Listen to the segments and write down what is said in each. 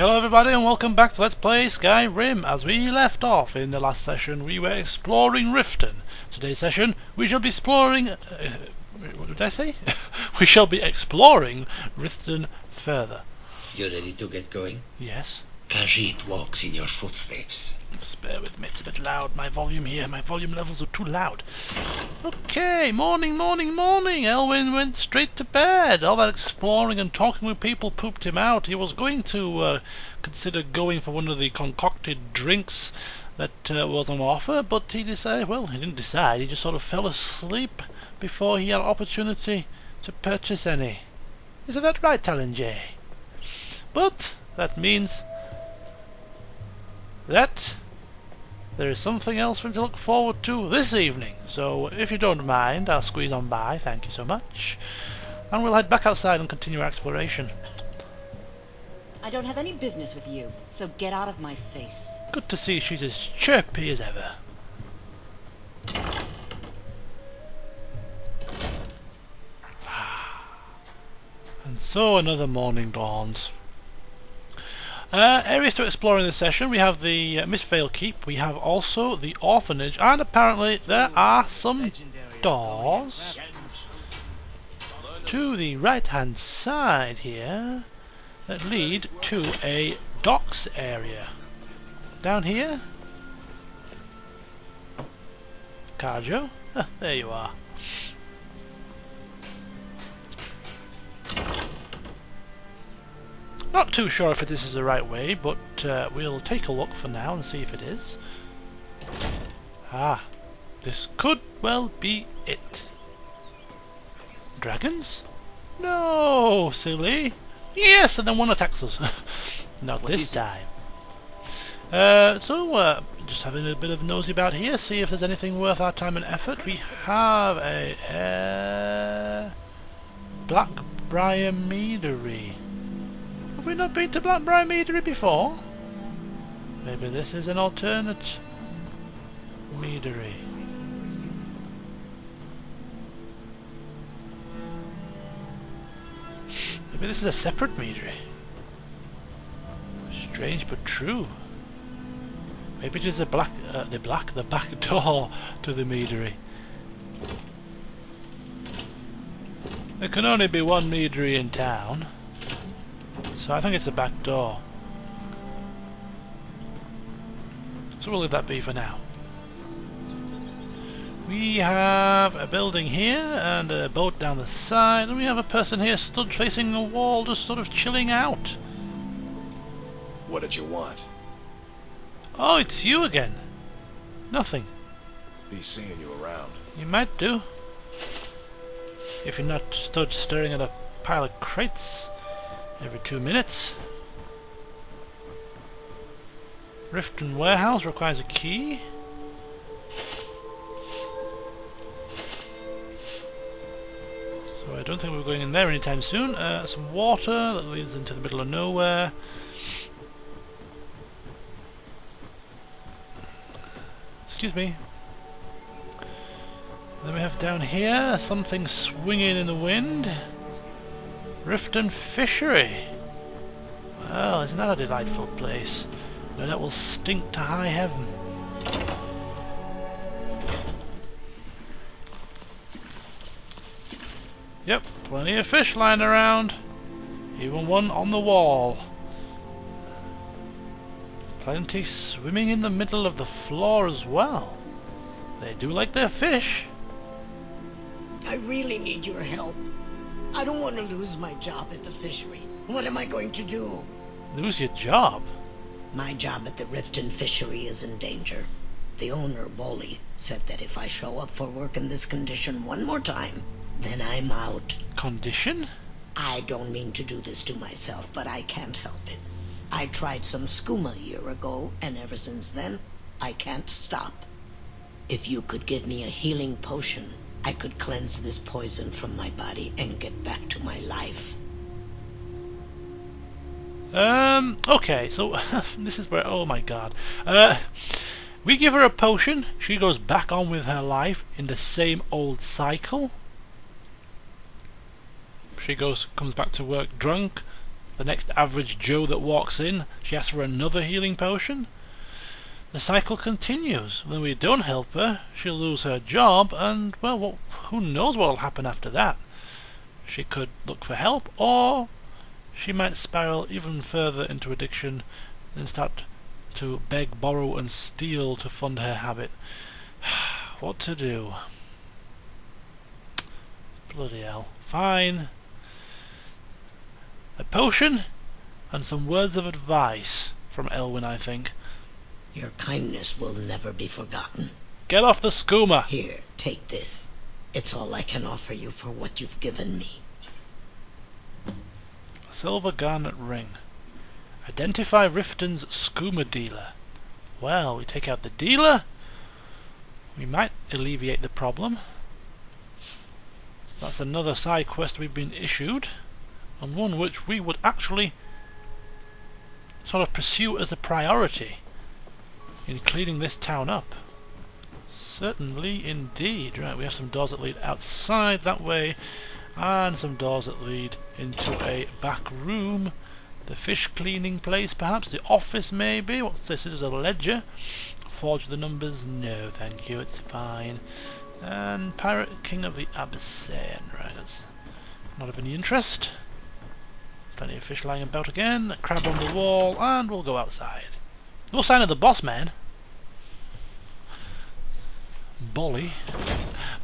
Hello everybody and welcome back to Let's Play Skyrim. As we left off in the last session, we were exploring Riften. Today's session, we shall be exploring... what did I say? We shall be exploring Riften further. You ready to get going? Yes. Khajiit walks in your footsteps. Just bear with me, it's a bit loud. My volume levels are too loud. Okay, morning. Elwynn went straight to bed. All that exploring and talking with people pooped him out. He was going to consider going for one of the concocted drinks that was on offer, but he decided, well, he didn't decide, he just sort of fell asleep before he had opportunity to purchase any. Isn't that right, Talon J? But that means that there is something else for him to look forward to this evening. So if you don't mind, I'll squeeze on by, thank you so much. And we'll head back outside and continue our exploration. I don't have any business with you, so get out of my face. Good to see she's as chirpy as ever. And so another morning dawns. Areas to explore in this session: we have the Mistveil Keep, we have also the orphanage, and apparently there are some doors to the right hand side here that lead to a docks area. Down here? Carjo? Ah, there you are. Not too sure if this is the right way, but we'll take a look for now and see if it is. Ah, this could well be it. Dragons? No, silly. Yes, and then one attacks us. Not this time. Just having a bit of nosy about here, see if there's anything worth our time and effort. We have a Blackbriar Meadery. Have we not been to Blackbriar Meadery before? Maybe this is an alternate meadery. Maybe this is a separate meadery. Strange but true. Maybe it is the back door to the meadery. There can only be one meadery in town, so I think it's the back door. So we'll leave that be for now. We have a building here and a boat down the side, and we have a person here stood facing the wall just sort of chilling out. What did you want? Oh, it's you again. Nothing. Be seeing you around. You might do. If you're not stood staring at a pile of crates every 2 minutes. Riften warehouse requires a key. So I don't think we're going in there anytime soon. Some water that leads into the middle of nowhere. Excuse me. Then we have down here something swinging in the wind. Riften fishery. Well, isn't that a delightful place? No, that will stink to high heaven. Yep, plenty of fish lying around. Even one on the wall. Plenty swimming in the middle of the floor as well. They do like their fish. I really need your help. I don't want to lose my job at the fishery. What am I going to do? Lose your job? My job at the Riften fishery is in danger. The owner, Bolly, said that if I show up for work in this condition one more time, then I'm out. Condition? I don't mean to do this to myself, but I can't help it. I tried some skooma a year ago, and ever since then, I can't stop. If you could give me a healing potion, I could cleanse this poison from my body and get back to my life. Okay, so this is where, oh my god. We give her a potion, she goes back on with her life in the same old cycle. She comes back to work drunk, the next average Joe that walks in, she asks for another healing potion. The cycle continues. When we don't help her, she'll lose her job, and, well, who knows what'll happen after that. She could look for help, or she might spiral even further into addiction and start to beg, borrow, and steal to fund her habit. What to do? Bloody hell. Fine. A potion and some words of advice from Elwynn, I think. Your kindness will never be forgotten. Get off the skooma! Here, take this. It's all I can offer you for what you've given me. A silver garnet ring. Identify Riften's skooma dealer. Well, we take out the dealer. We might alleviate the problem. So that's another side quest we've been issued, and one which we would actually sort of pursue as a priority in cleaning this town up. Certainly indeed. Right, we have some doors that lead outside that way, and some doors that lead into a back room. The fish cleaning place, perhaps? The office, maybe? What's this? This is a ledger. Forge the numbers? No, thank you, it's fine. And Pirate King of the Abyssinian. Right, that's not of any interest. Plenty of fish lying about again. A crab on the wall, and we'll go outside. No sign of the boss man. Bolly.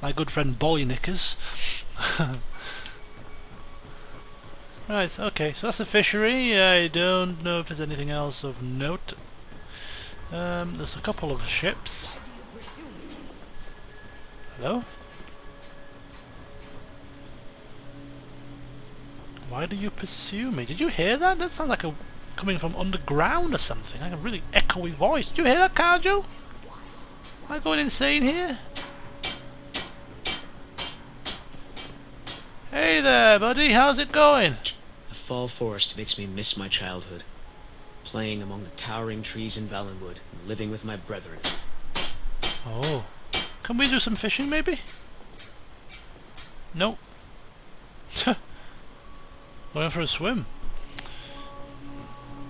My good friend Bolly Knickers. Right, okay, so that's the fishery. I don't know if there's anything else of note. There's a couple of ships. Hello? Why do you pursue me? Did you hear that? That sounds like a coming from underground or something. Like a really echoey voice. Did you hear that, Carjo? Am I going insane here? Hey there, buddy. How's it going? The fall forest makes me miss my childhood. Playing among the towering trees in Valenwood and living with my brethren. Oh. Can we do some fishing, maybe? Nope. Going for a swim.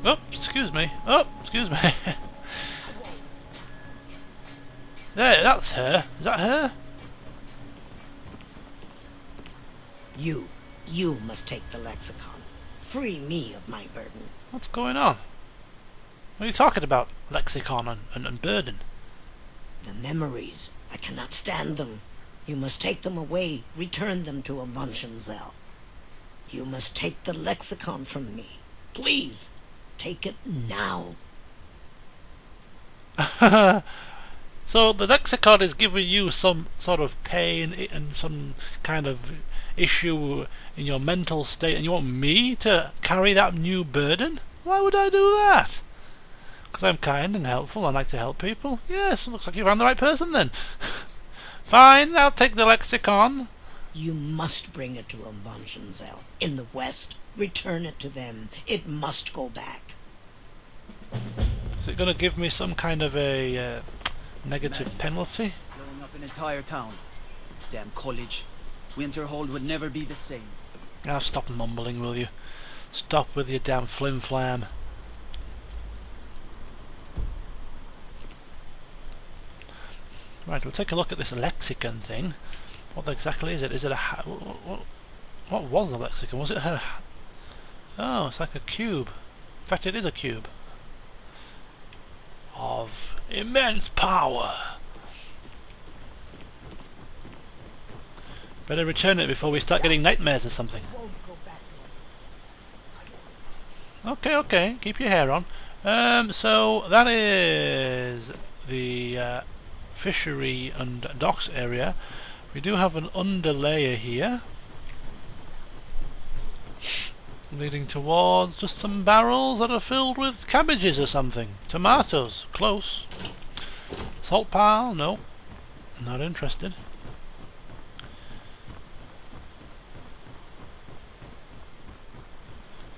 Oh, excuse me. Oh, excuse me. There, that's her. Is that her? You must take the lexicon. Free me of my burden. What's going on? What are you talking about, lexicon and burden? The memories. I cannot stand them. You must take them away. Return them to a Munchensel. You must take the lexicon from me. Please, take it now. So the lexicon is giving you some sort of pain and some kind of issue in your mental state, and you want me to carry that new burden? Why would I do that? Because I'm kind and helpful and like to help people? Yes, looks like you found the right person then. Fine, I'll take the lexicon. You must bring it to a Munchensel. In the west, return it to them. It must go back. Is it going to give me some kind of a negative penalty? Blowing up an entire town. Damn college. Winterhold would never be the same. Now stop mumbling, will you? Stop with your damn flim-flam. Right, we'll take a look at this lexicon thing. What exactly is it? Is it a... What was the lexicon? Was it her... Oh, it's like a cube. In fact, it is a cube. Of immense power. Better return it before we start getting nightmares or something. Okay, okay. Keep your hair on. So that is the fishery and docks area. We do have an underlayer here, leading towards just some barrels that are filled with cabbages or something. Tomatoes, close. Salt pile, no, not interested.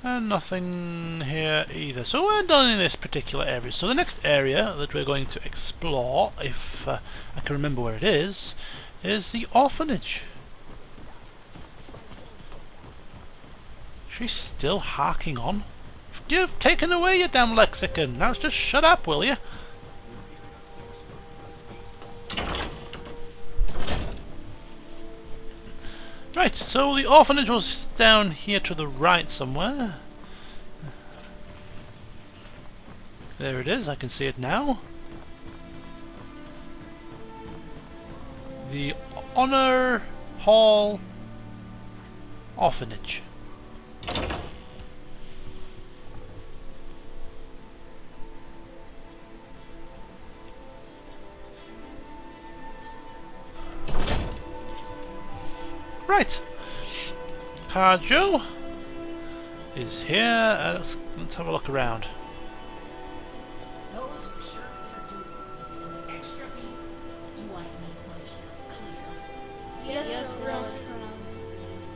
And nothing here either. So we're done in this particular area. So the next area that we're going to explore, if I can remember where it is the orphanage. She's still harking on. You've taken away your damn lexicon. Now just shut up, will you? Right, so the orphanage was down here to the right somewhere. There it is, I can see it now. The Honorhall orphanage. Right, Carjo is here. Let's have a look around. Those who serve their duty. Extra me. Do I make myself clear? Yes, Colonel.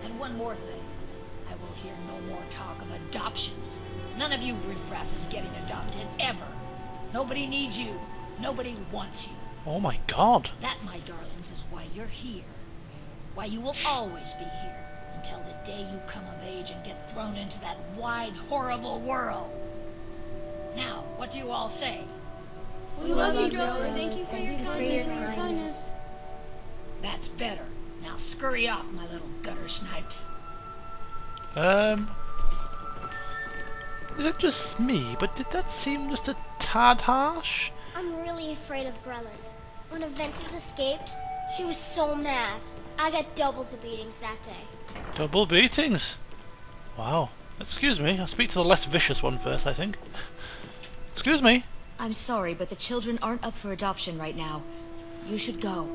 And one more thing. I will hear no more talk of adoptions. None of you riffraff is getting adopted, ever. Nobody needs you. Nobody wants you. Oh my god. That, my darlings, is why you're here. Why you will always be here. Until the day you come of age and get thrown into that wide, horrible world. Now, what do you all say? We love you, Driller. Thank you for your kindness. That's better. Now scurry off, my little gutter snipes. Is it just me, but did that seem just a tad harsh? I'm really afraid of Grelin. When Aventus escaped, she was so mad. I got double the beatings that day. Double beatings? Wow. Excuse me, I'll speak to the less vicious one first, I think. Excuse me. I'm sorry, but the children aren't up for adoption right now. You should go.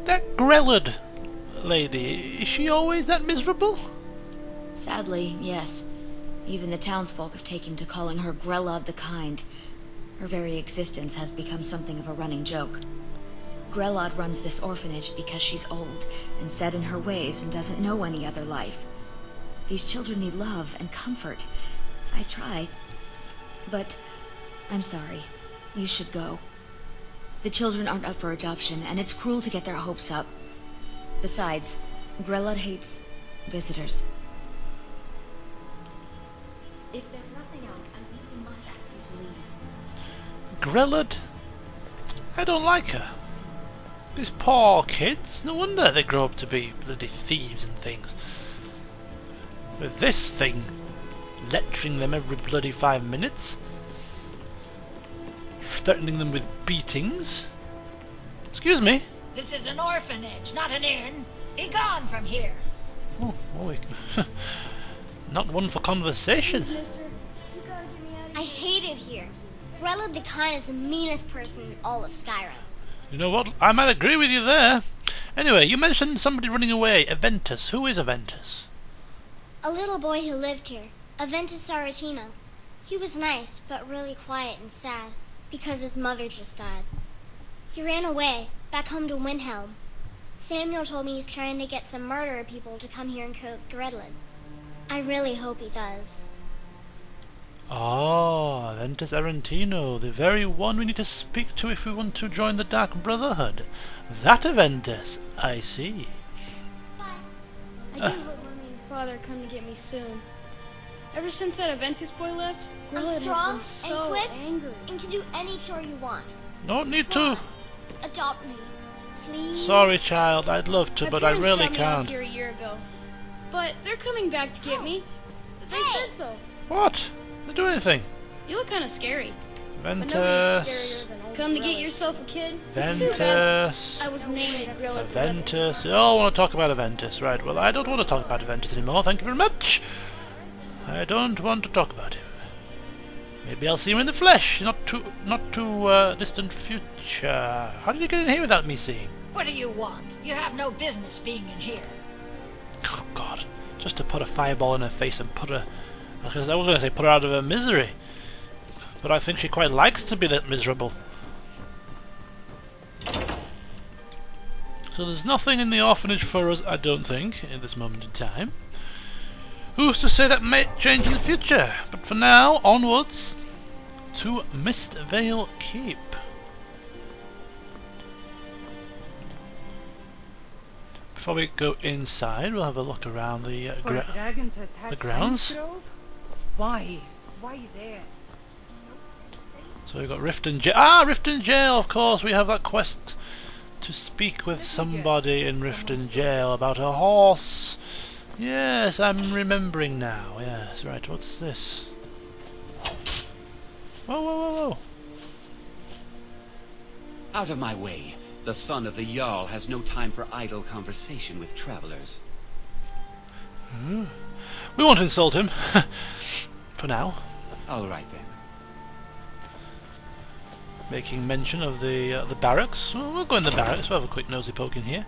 That Grellad lady, is she always that miserable? Sadly, yes. Even the townsfolk have taken to calling her Grelad the Kind. Her very existence has become something of a running joke. Grelad runs this orphanage because she's old and set in her ways and doesn't know any other life. These children need love and comfort. I try. But I'm sorry. You should go. The children aren't up for adoption, and it's cruel to get their hopes up. Besides, Grelad hates visitors. If there's nothing else, I really must ask you to leave. Grellad? I don't like her. These poor kids, no wonder they grow up to be bloody thieves and things. With this thing lecturing them every bloody 5 minutes, threatening them with beatings. Excuse me. This is an orphanage, not an inn. Be gone from here. Oh, not one for conversation. I hate it here. Grelad the Kind is the meanest person in all of Skyrim. You know what? I might agree with you there. Anyway, you mentioned somebody running away. Aventus. Who is Aventus? A little boy who lived here, Aventus Aretino. He was nice, but really quiet and sad, because his mother just died. He ran away, back home to Windhelm. Samuel told me he's trying to get some murderer people to come here and kill Gredlin. I really hope he does. Ah, Aventus Arentino, the very one we need to speak to if we want to join the Dark Brotherhood. That Aventus, I see. I do hope Mommy and Father come to get me soon. Ever since that Aventus boy left, I'm Grelad strong has been so and quick angry. and can do any chore you want. Don't need to. Adopt me, please. Sorry, child, I'd love to, My but I parents really dropped me off can't. here a year ago, but they're coming back to get me. They said so. What? Didn't do anything. You look kind of scary. But nobody's Aventus. scarier than old Come to get yourself a kid. Aventus. It's too bad I was named Grelad. Aventus. Oh, I want to talk about Aventus. Right, well, I don't want to talk about Aventus anymore. Thank you very much. I don't want to talk about him. Maybe I'll see him in the flesh. Not too distant future. How did you get in here without me seeing? What do you want? You have no business being in here. Oh, God. Just to put a fireball in her face and put her... I was going to say put her out of her misery. But I think she quite likes to be that miserable. So there's nothing in the orphanage for us, I don't think, at this moment in time. Who's to say that may change in the future? But for now, onwards to Mistveil Keep. Before we go inside, we'll have a look around the For a dragon to attack grounds. Grove? Why? Why there? So we've got Riften Jail. Ah, Riften Jail, of course. We have that quest to speak with somebody in Riften Jail about a horse. Yes, I'm remembering now. Yes, right. What's this? Whoa, whoa, whoa, whoa. Out of my way. The son of the Jarl has no time for idle conversation with travelers. We won't insult him. For now. All right then. Making mention of the barracks. Well, we'll go in the barracks. We'll have a quick nosy poke in here.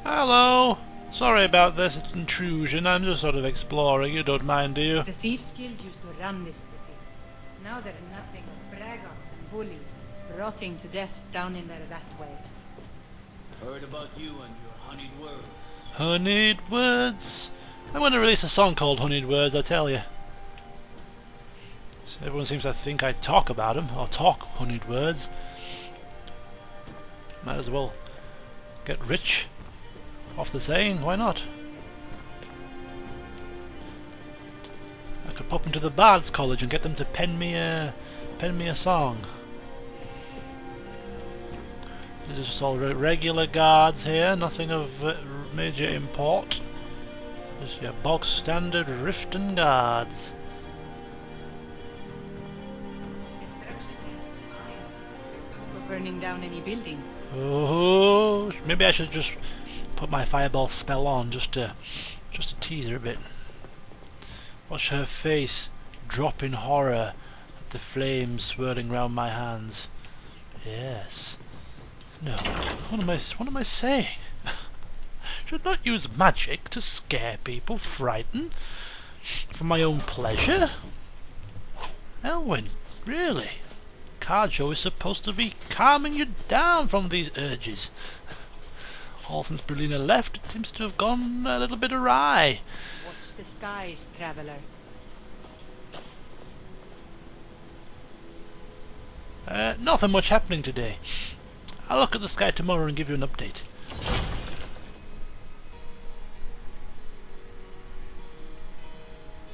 Hello. Sorry about this intrusion. I'm just sort of exploring. You don't mind, do you? The Thieves Guild used to run this city. Now they're nothing but braggarts and bullies, rotting to death down in their rat way. Heard about you and your honeyed words. Honeyed words. I'm going to release a song called Honeyed Words, I tell you. So everyone seems to think I talk about them, or talk honeyed words. Might as well get rich off the saying, why not? I could pop into the Bards College and get them to pen me a song. These are just all regular guards here, nothing of major import. Just your bog standard Riften guards. For burning down any buildings. Oh, maybe I should just put my fireball spell on just to tease her a bit. Watch her face drop in horror at the flames swirling round my hands. Yes. No. What am I saying? Should not use magic to scare people, frighten, for my own pleasure. Elwynn, really? Carjo is supposed to be calming you down from these urges. All since Brulina left, it seems to have gone a little bit awry. Watch the skies, traveler. Nothing much happening today. I'll look at the sky tomorrow and give you an update.